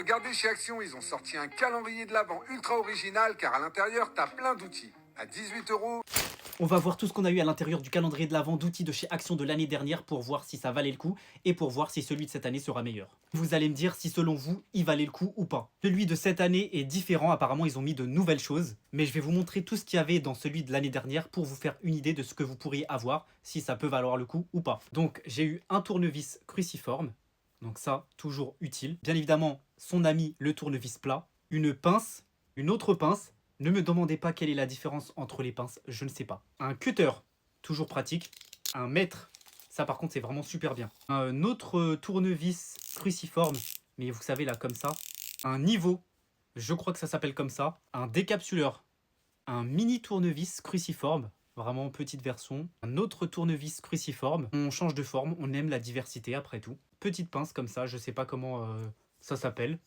regardez chez Action, ils ont sorti un calendrier de l'Avent ultra original car à l'intérieur, t'as plein d'outils. À 18 €. On va voir tout ce qu'on a eu à l'intérieur du calendrier de l'Avent d'outils de chez Action de l'année dernière pour voir si ça valait le coup et pour voir si celui de cette année sera meilleur. Vous allez me dire si selon vous, il valait le coup ou pas. Celui de cette année est différent, apparemment ils ont mis de nouvelles choses, mais je vais vous montrer tout ce qu'il y avait dans celui de l'année dernière pour vous faire une idée de ce que vous pourriez avoir, si ça peut valoir le coup ou pas. Donc j'ai eu un tournevis cruciforme, donc ça, toujours utile. Bien évidemment, son ami le tournevis plat, une pince, une autre pince. Ne me demandez pas quelle est la différence entre les pinces, je ne sais pas. Un cutter, toujours pratique. Un mètre, ça par contre c'est vraiment super bien. Un autre tournevis cruciforme, mais vous savez là comme ça. Un niveau, je crois que ça s'appelle comme ça. Un décapsuleur, un mini tournevis cruciforme, vraiment petite version. Un autre tournevis cruciforme, on change de forme, on aime la diversité après tout. Petite pince comme ça, je sais pas comment ça s'appelle,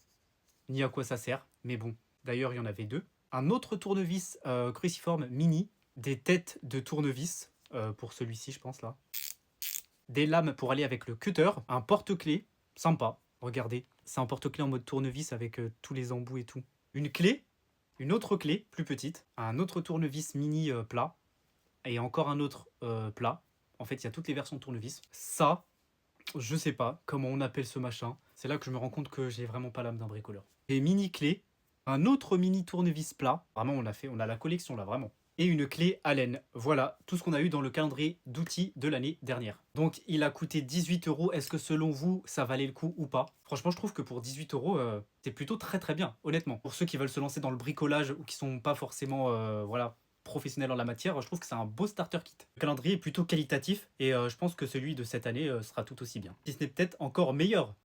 ni à quoi ça sert, mais bon, d'ailleurs il y en avait deux. Un autre tournevis cruciforme mini, des têtes de tournevis, pour celui-ci je pense là. Des lames pour aller avec le cutter, un porte-clés, sympa, regardez, c'est un porte-clés en mode tournevis avec tous les embouts et tout. Une clé, une autre clé plus petite, un autre tournevis mini plat, et encore un autre plat. En fait il y a toutes les versions de tournevis. Ça, je sais pas comment on appelle ce machin, c'est là que je me rends compte que j'ai vraiment pas l'âme d'un bricoleur. Des mini clés, un autre mini tournevis plat, vraiment on a la collection là, vraiment. Et une clé Allen. Voilà tout ce qu'on a eu dans le calendrier d'outils de l'année dernière. Donc il a coûté 18 €. Est-ce que selon vous, ça valait le coup ou pas? Franchement, je trouve que pour 18 €, c'est plutôt très bien, honnêtement. Pour ceux qui veulent se lancer dans le bricolage ou qui sont pas forcément voilà, professionnels en la matière, je trouve que c'est un beau starter kit. Le calendrier est plutôt qualitatif et je pense que celui de cette année sera tout aussi bien. Si ce n'est peut-être encore meilleur.